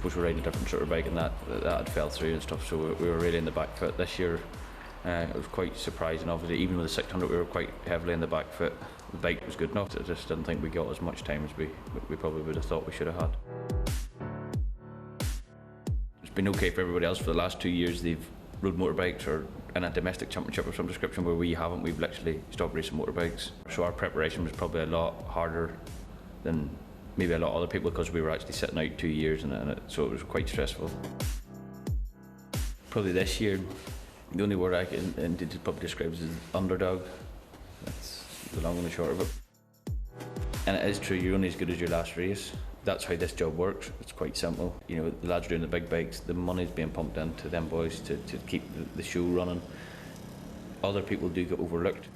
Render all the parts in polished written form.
suppose we're riding a different sort of bike, and that had fell through and stuff, so we were really in the back foot this year. It was quite surprising, obviously. Even with the 600 we were quite heavily in the back foot. The bike was good enough. I just didn't think we got as much time as we probably would have thought we should have had. It's been okay for everybody else. For the last 2 years they've rode motorbikes or in a domestic championship of some description, where we haven't. We've literally stopped racing motorbikes. So our preparation was probably a lot harder than maybe a lot of other people, because we were actually sitting out 2 years so it was quite stressful. Probably this year, the only word I can indeed probably describe as underdog. That's the long and the short of it. And it is true, you're only as good as your last race. That's how this job works. It's quite simple. You know, the lads doing the big bikes, the money's being pumped into them boys to keep the show running. Other people do get overlooked.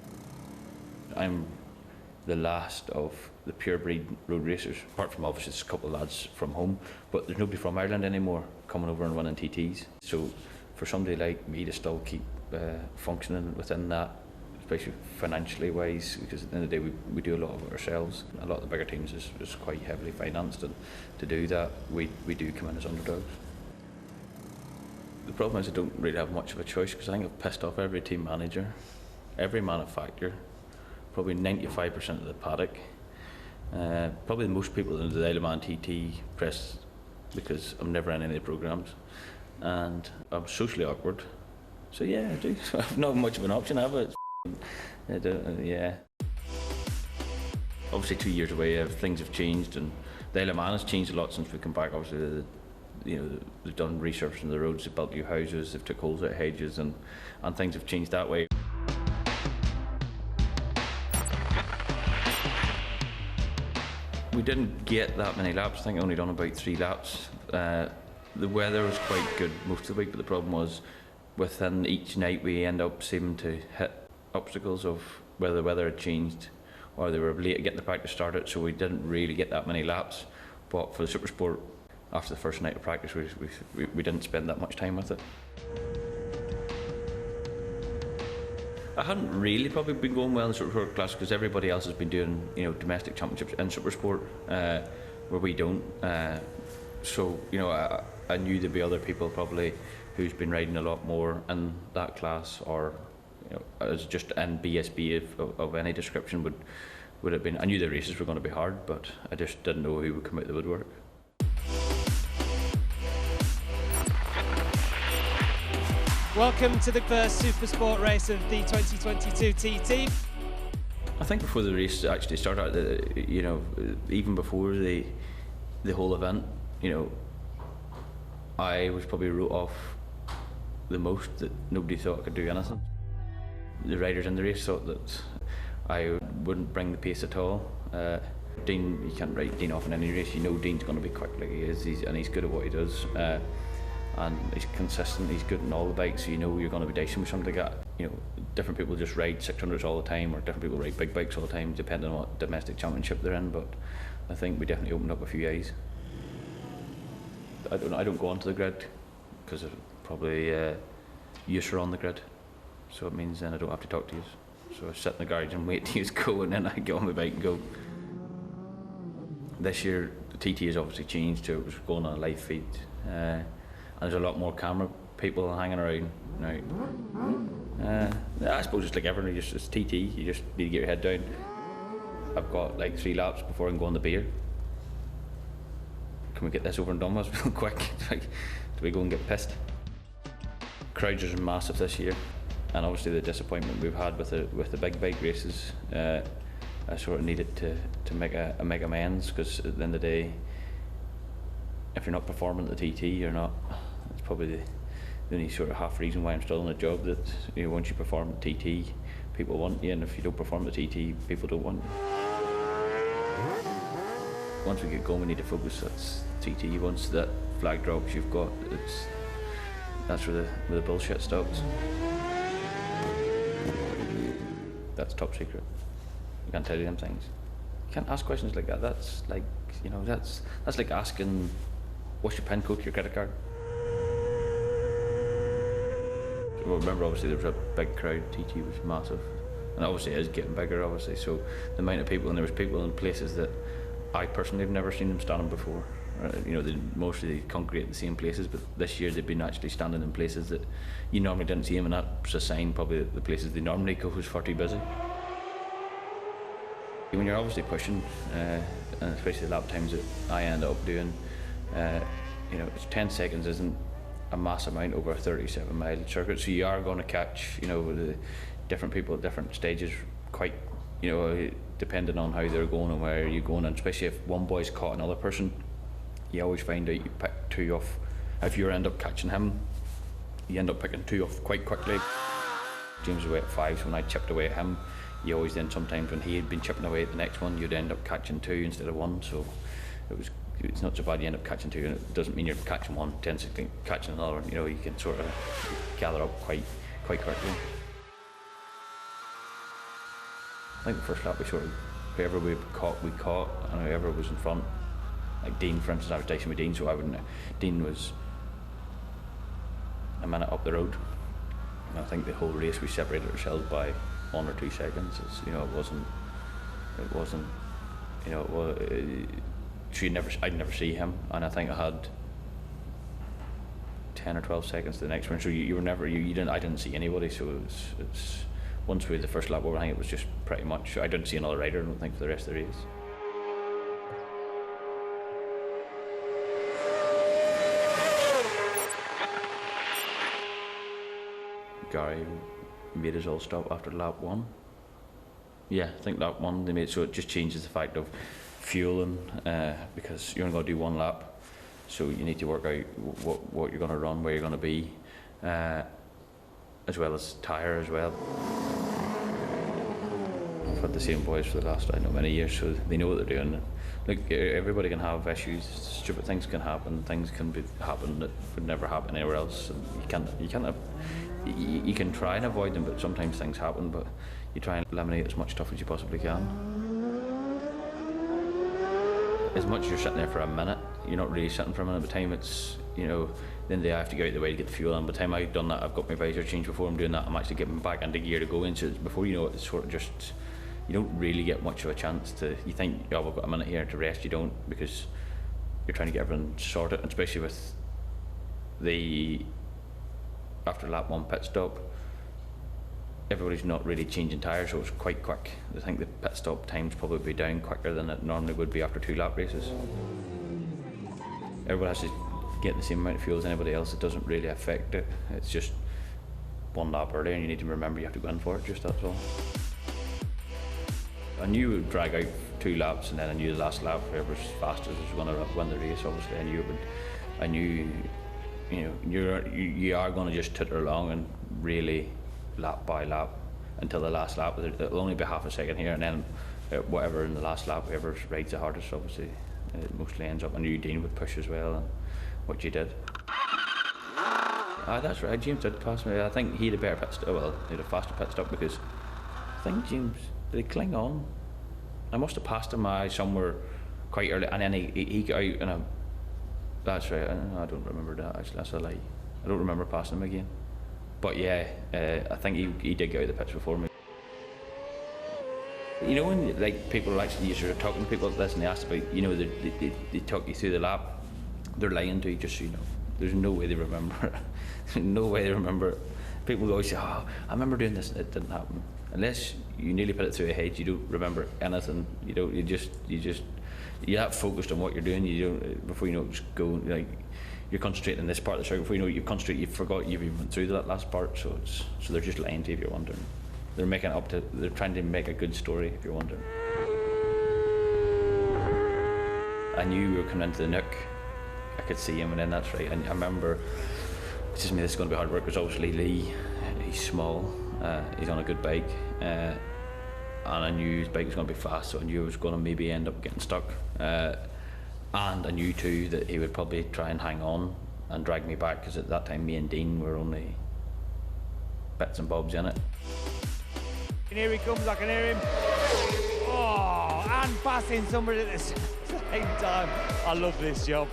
I'm the last of the pure breed road racers, apart from obviously just a couple of lads from home, but there's nobody from Ireland anymore coming over and running TTs. So for somebody like me to still keep functioning within that, especially financially wise, because at the end of the day we do a lot of it ourselves. A lot of the bigger teams is quite heavily financed, and to do that we do come in as underdogs. The problem is I don't really have much of a choice, because I think I've pissed off every team manager, every manufacturer, probably 95% of the paddock, probably most people in the Isle of Man TT press, because I'm never in any of the programmes, and I'm socially awkward. So yeah, I do. I've not much of an option, have I? Yeah. Obviously 2 years away, things have changed, and the Isle of Man has changed a lot since we come back. Obviously, they've done resurfacing the roads, they've built new houses, they've took holes out of hedges, and things have changed that way. We didn't get that many laps. I think I only done about 3 laps. The weather was quite good most of the week, but the problem was within each night we end up seeming to hit obstacles of whether the weather had changed or they were late to get the practice started, so we didn't really get that many laps. But for the Supersport, after the first night of practice, we didn't spend that much time with it. I hadn't really probably been going well in the Supersport class, because everybody else has been doing, you know, domestic championships in Supersport, where we don't. So, you know, I knew there'd be other people probably who's been riding a lot more in that class, or you know, as just in BSB of any description would have been. I knew the races were going to be hard, but I just didn't know who would come out the woodwork. Welcome to the first Supersport race of the 2022 TT. I think before the race actually started, you know, even before the whole event, you know, I was probably wrote off the most, that nobody thought I could do anything. The riders in the race thought that I wouldn't bring the pace at all. Dean, you can't write Dean off in any race. You know Dean's going to be quick like he is, and he's good at what he does. And he's consistent, he's good in all the bikes, so you know you're going to be dicing with something like that. You know, different people just ride 600s all the time, or different people ride big bikes all the time, depending on what domestic championship they're in, but I think we definitely opened up a few eyes. I don't go onto the grid, because probably you're on the grid, so it means then I don't have to talk to you. So I sit in the garage and wait till you go, and then I get on my bike and go. This year the TT has obviously changed to it was going on a live feed, and there's a lot more camera people hanging around now. I suppose it's like everything, it's TT, you just need to get your head down. I've got like 3 laps before I can go on the beer. Can we get this over and done with real quick? Like, do we go and get pissed? Crowds are massive this year, and obviously the disappointment we've had with the big bike races, I sort of needed to make amends, because at the end of the day, if you're not performing at the TT, you're not. It's probably the only sort of half reason why I'm still in a job, that you know, once you perform at TT, people want you, and if you don't perform at TT, people don't want you. Once we get going, we need to focus. That's TT. Once that flag drops, you've got that's where the bullshit stops. That's top secret. You can't tell you them things. You can't ask questions like that. That's like, you know, that's like asking, what's your PIN code to your credit card? Well, remember, obviously there was a big crowd. TT was massive, and obviously it is getting bigger. Obviously, so the amount of people, and there was people in places that I personally have never seen them standing before. You know, they mostly congregate in the same places, but this year they've been actually standing in places that you normally didn't see them, and that's a sign probably that the places they normally go was far too busy. When you're obviously pushing, and especially the lap times that I end up doing, you know, 10 seconds isn't a mass amount over a 37-mile circuit, so you are going to catch, you know, the different people at different stages quite, you know, depending on how they're going and where you're going, and especially if one boy's caught another person, you always find out you pick two off. If you end up catching him, you end up picking two off quite quickly. James was away at 5, so when I chipped away at him, you always then sometimes when he had been chipping away at the next one, you'd end up catching 2 instead of 1, so it's not so bad. You end up catching 2, and it doesn't mean you're catching 1, 10 seconds catching another. You know, you can sort of gather up quite quickly. I think the first lap we sort of, whoever we caught, and whoever was in front. Like Dean, for instance, I was dicing with Dean, so I wouldn't. Dean was a minute up the road, and I think the whole race we separated ourselves by 1 or 2 seconds. You know, it wasn't. You know, it was. I'd never see him, and I think I had 10 or 12 seconds to the next one. So you were never. You didn't. I didn't see anybody. So it's once we had the first lap over, I think it was just pretty much. I didn't see another rider, I don't think, for the rest of the race. Gary made us all stop after lap 1. Yeah, I think lap 1 they made, so it just changes the fact of fueling, because you're only going to do 1 lap, so you need to work out what you're going to run, where you're going to be, as well as tyre as well. I've had the same boys for the last, I don't know, many years, so they know what they're doing. Look, everybody can have issues, stupid things can happen, things can happen that would never happen anywhere else, and you can try and avoid them, but sometimes things happen, but you try and eliminate as much stuff as you possibly can. As much as you're sitting there for a minute, you're not really sitting for a minute at a time. It's, you know, then I have to go out of the way to get the fuel, and by the time I've done that, I've got my visor changed. Before I'm doing that, I'm actually getting back into gear to go in, so before you know it, it's sort of just, you don't really get much of a chance to, you think, oh, I've got a minute here to rest. You don't, because you're trying to get everything sorted, and especially with the after lap 1 pit stop, everybody's not really changing tyres, so it's quite quick. I think the pit stop times probably be down quicker than it normally would be after 2 lap races. Everybody has to get the same amount of fuel as anybody else. It doesn't really affect it. It's just 1 lap earlier, and you need to remember you have to go in for it, just that's all. I knew it would drag out 2 laps, and then I knew the last lap, whoever's fastest was going to win the race, obviously. I knew, you know, you are going to just titter along and really lap by lap until the last lap. It'll only be half a second here, and then whatever in the last lap, whoever rides the hardest, obviously, it mostly ends up. I knew Dean would push as well, and what you did. That's right, James did pass me. I think he had a better pit stop, well, he had a faster pit stop, because I think James, did he cling on? I must have passed him somewhere quite early, and then he got out in a. That's right, I don't remember that actually, that's a lie. I don't remember passing him again. But yeah, I think he did get out of the pits before me. You know, when like people actually, you sort of talking to people like this and they ask about, you know, they talk you through the lap, they're lying to you, just so you know. There's no way they remember it. There's no way they remember it. People always say, oh, I remember doing this and it didn't happen. Unless you nearly put it through your head, you don't remember anything. You're that focused on what you're doing, you don't, before you know it, just go, like, you're concentrating on this part of the circuit, before you know it, you forgot you've even went through that last part, so they're just lying to you if you're wondering. They're trying to make a good story if you're wondering. I knew we were coming into the nook, I could see him, and then that's right, and I remember, this is going to be hard work, because obviously Lee, he's small, he's on a good bike, and I knew his bike was going to be fast, so I knew I was going to maybe end up getting stuck. And I knew too that he would probably try and hang on and drag me back, because at that time me and Dean were only bits and bobs in it. And here he comes, I can hear him. Oh, and passing somebody at the same time. I love this job.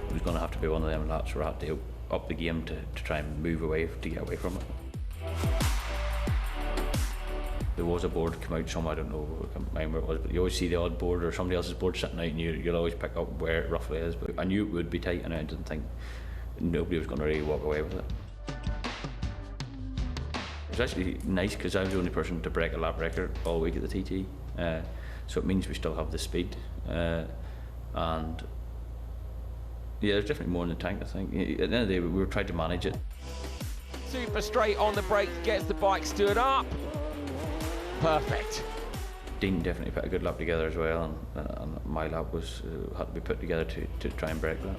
It was going to have to be one of them laps where I had to up the game to try and move away, to get away from it. there was a board come out somewhere, I don't know, I can't remember where it was, but you always see the odd board or somebody else's board sitting out, and you'll always pick up where it roughly is. But I knew it would be tight, and I didn't think nobody was going to really walk away with it. It was actually nice because I was the only person to break a lap record all week at the TT, so it means we still have the speed, and yeah, there's definitely more in the tank, I think. At the end of the day, we were trying to manage it. Super straight on the brake, gets the bike stood up. Perfect. Dean definitely put a good lap together as well, and my lap was had to be put together to try and break that.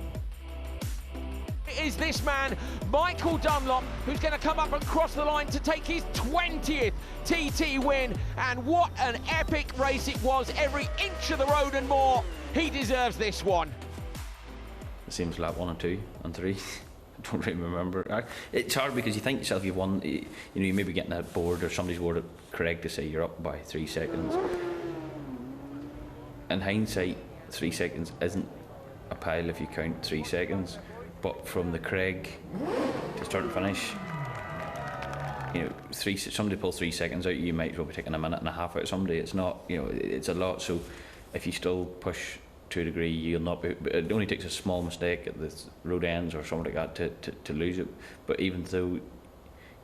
It is this man, Michael Dunlop, who's going to come up and cross the line to take his 20th TT win. And what an epic race it was, every inch of the road and more. He deserves this one. It seems lap 1 and 2 and 3. I don't really remember. It's hard because you think yourself you've won. You know, you may be getting a board or somebody's board at Craig to say you're up by 3 seconds. In hindsight, 3 seconds isn't a pile if you count 3 seconds. But from the Craig to start and finish, you know, somebody pull 3 seconds out, you might as well be taking a minute and a half out of somebody. It's not, you know, it's a lot. So if you still push to a degree, you'll not be. It only takes a small mistake at the road ends or something like that to lose it. But even though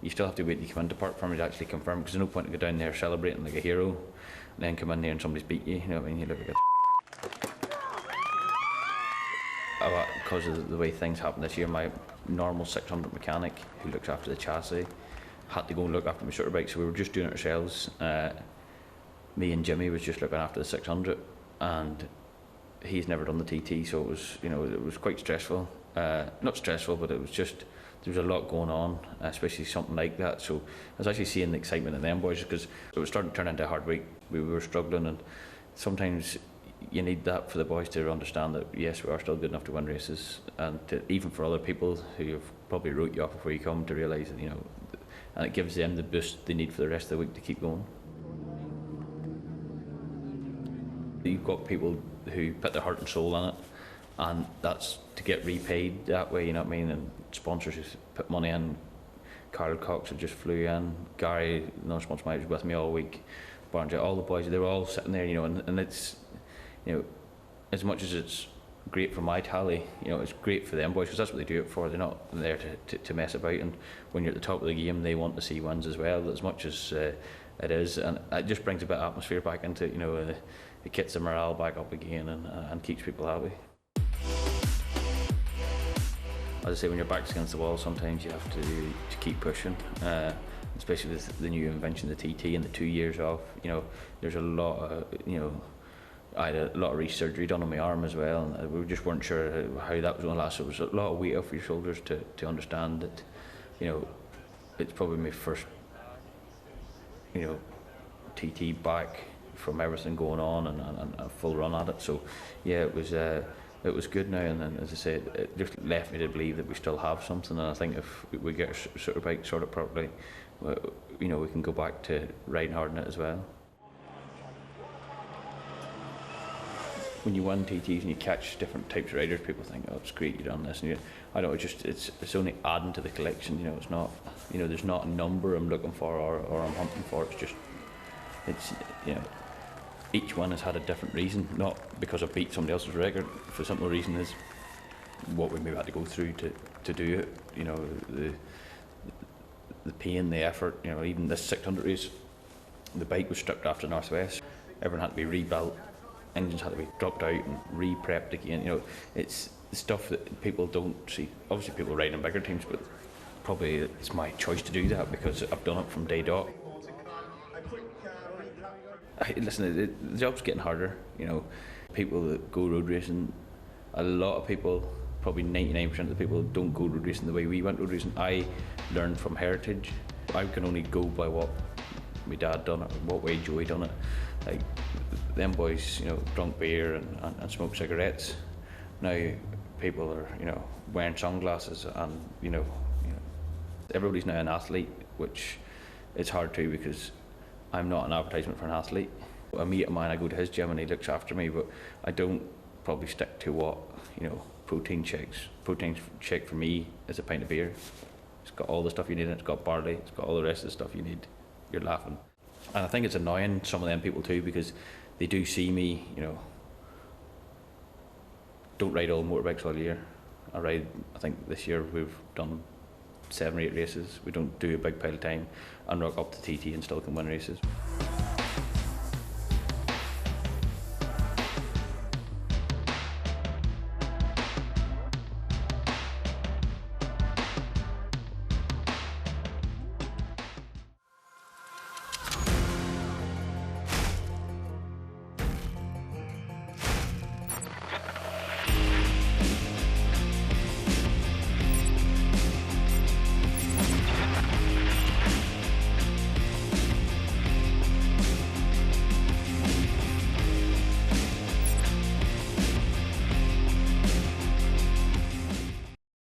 you still have to wait to come into park for me to actually confirm, because there's no point to go down there celebrating like a hero, and then come in there and somebody's beat you. You know what I mean? You look like a. Because of the way things happened this year, my normal 600 mechanic who looks after the chassis had to go and look after my shorter bike, so we were just doing it ourselves. Me and Jimmy was just looking after the 600, and he's never done the TT, so it was, you know, it was quite stressful. Not stressful, but it was just, there was a lot going on, especially something like that. So I was actually seeing the excitement in them boys, because it was starting to turn into a hard week. We were struggling, and sometimes you need that for the boys to understand that yes, we are still good enough to win races, and even for other people who have probably wrote you off before you come, to realise that, you know, and it gives them the boost they need for the rest of the week to keep going. You've got people who put their heart and soul in it, and that's to get repaid that way, you know what I mean, and sponsors who put money in. Carl Cox who just flew in, Gary, no sponsor manager, was with me all week, Barnes, all the boys, they were all sitting there, you know, and it's, you know, as much as it's great for my tally, you know, it's great for them boys, because that's what they do it for. They're not there to mess about, and when you're at the top of the game, they want to see wins as well, as much as it is, and it just brings a bit of atmosphere back into it, you know, it gets the morale back up again, and keeps people happy. As I say, when your back's against the wall, sometimes you have to keep pushing, especially with the new invention, the TT, and the 2 years off. You know, there's a lot of, you know, I had a lot of re-surgery done on my arm as well, and we just weren't sure how that was going to last. So it was a lot of weight off your shoulders to understand that, you know, it's probably my first, you know, TT back from everything going on, and a full run at it. So yeah, it was good now, and then, as I said, it just left me to believe that we still have something, and I think if we get our sort of bike sorted properly, you know, we can go back to riding hard in it as well. When you win TTs and you catch different types of riders, people think, oh, it's great, you've done this, and I don't know, it's only adding to the collection, you know, it's not, you know, there's not a number I'm looking for or I'm hunting for, it's, you know, each one has had a different reason, not because I beat somebody else's record. For simple reason is what we maybe had to go through to do it. You know, the pain, the effort. You know, even this 600 race, the bike was stripped after Northwest. Everyone had to be rebuilt. Engines had to be dropped out and re-prepped again. You know, it's the stuff that people don't see. Obviously, people ride in bigger teams, but probably it's my choice to do that because I've done it from day dot. Listen, the job's getting harder, you know. People that go road racing, a lot of people, probably 99% of the people don't go road racing the way we went road racing. I learned from heritage. I can only go by what my dad done it, what way Joey done it. Like, them boys, you know, drunk beer and smoke cigarettes. Now people are, you know, wearing sunglasses, and you know, everybody's now an athlete, which it's hard to, because I'm not an advertisement for an athlete. A mate of mine, I go to his gym and he looks after me, but I don't probably stick to what, you know, protein shakes. Protein shake for me is a pint of beer. It's got all the stuff you need in it. It's got barley, it's got all the rest of the stuff you need. You're laughing. And I think it's annoying some of them people too, because they do see me, you know, don't ride all motorbikes all year. I think this year we've done 7 or 8 races. We don't do a big pile of time and rock up to TT and still can win races.